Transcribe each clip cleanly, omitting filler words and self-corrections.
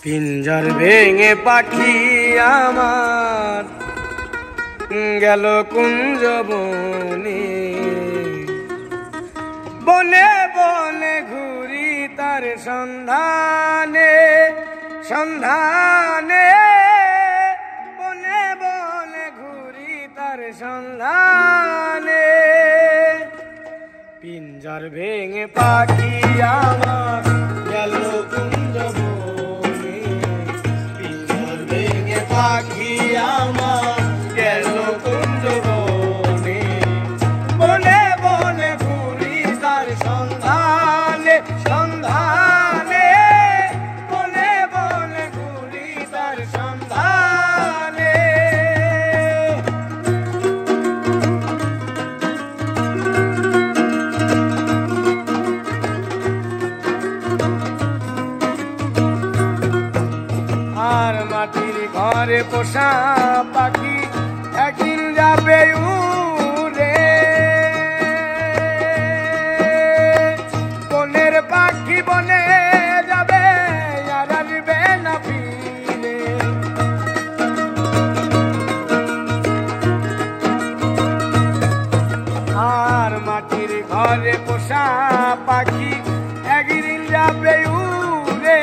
পিঞ্জর ভেঙে পাখি আমার গেল কুঞ্জ বনে, বনে বনে ঘুরি তার সন্ধানে সন্ধানে, বনে বনে ঘুরি তার সন্ধানে। পিঞ্জর ভেঙে পাখি আমার গেল কুঞ্জ বনে, পিঞ্জর ভেঙে পাখি আমার গেল কুঞ্জ বনে, বনে বনে ঘুরি তার সন্ধানে সন্ধানে, বনে বনে ঘুরি তার সন্ধানে। আর মাটির ঘরে পোষা পাখি একদিন যাবে উড়ে, বনের পাখি বনে যাবে আর আসবে না ফিরে। আর মাটির ঘরে পোষা পাখি একদিন যাবে উড়ে,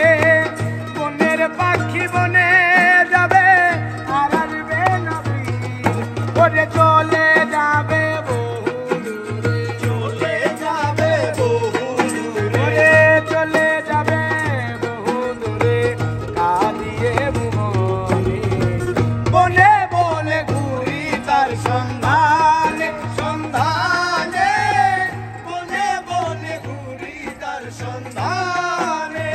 বনের পাখি বনে যাবে আর আসবে না ফিরে। ওরে চলে যাবে বহু দূরে, চলে যাবে বহু দূরে, চলে যাবে বহু দূরে, কাঁদিয়ে ভুবনে, বনে বনে ঘুরি তার সন্ধানে সন্ধানে, বনে বনে ঘুরি তার সন্ধানে।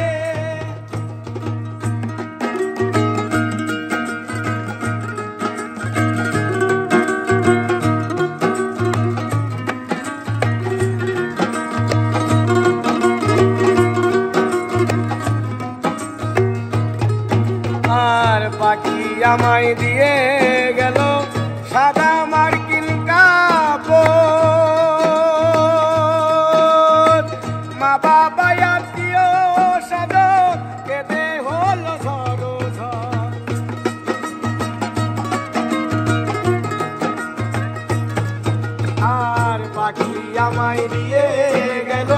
আর পাখি আমায় দিয়ে গেল সাদা মার্কিন কাপড়, মা বাবা আত্মীয় স্বজন কেঁদে হলো ঝড়। আর পাখি আমায় দিয়ে গেল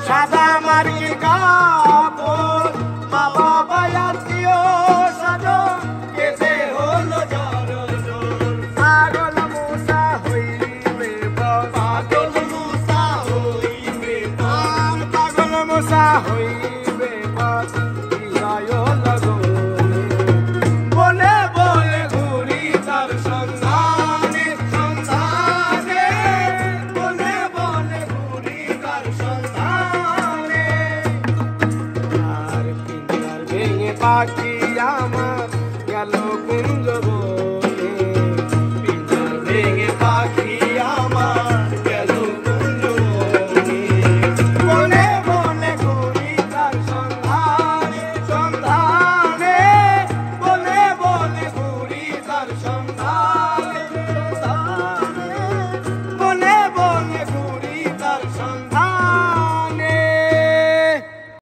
সাদা মার্কিন কাপড়, মা বাবা আত্মীয় স্বজন কেঁদে হলো ঝড়। পাগল মূসা হইবে পাগল মূসা হইবে, পাগল মূসা হইবে হৃদয় লগনে, বনে বনে ঘুরি তার সন্ধানে সন্ধানে, বনে বনে ঘুরি তার সন্ধানে। আর পিঞ্জর ভেঙে পাখি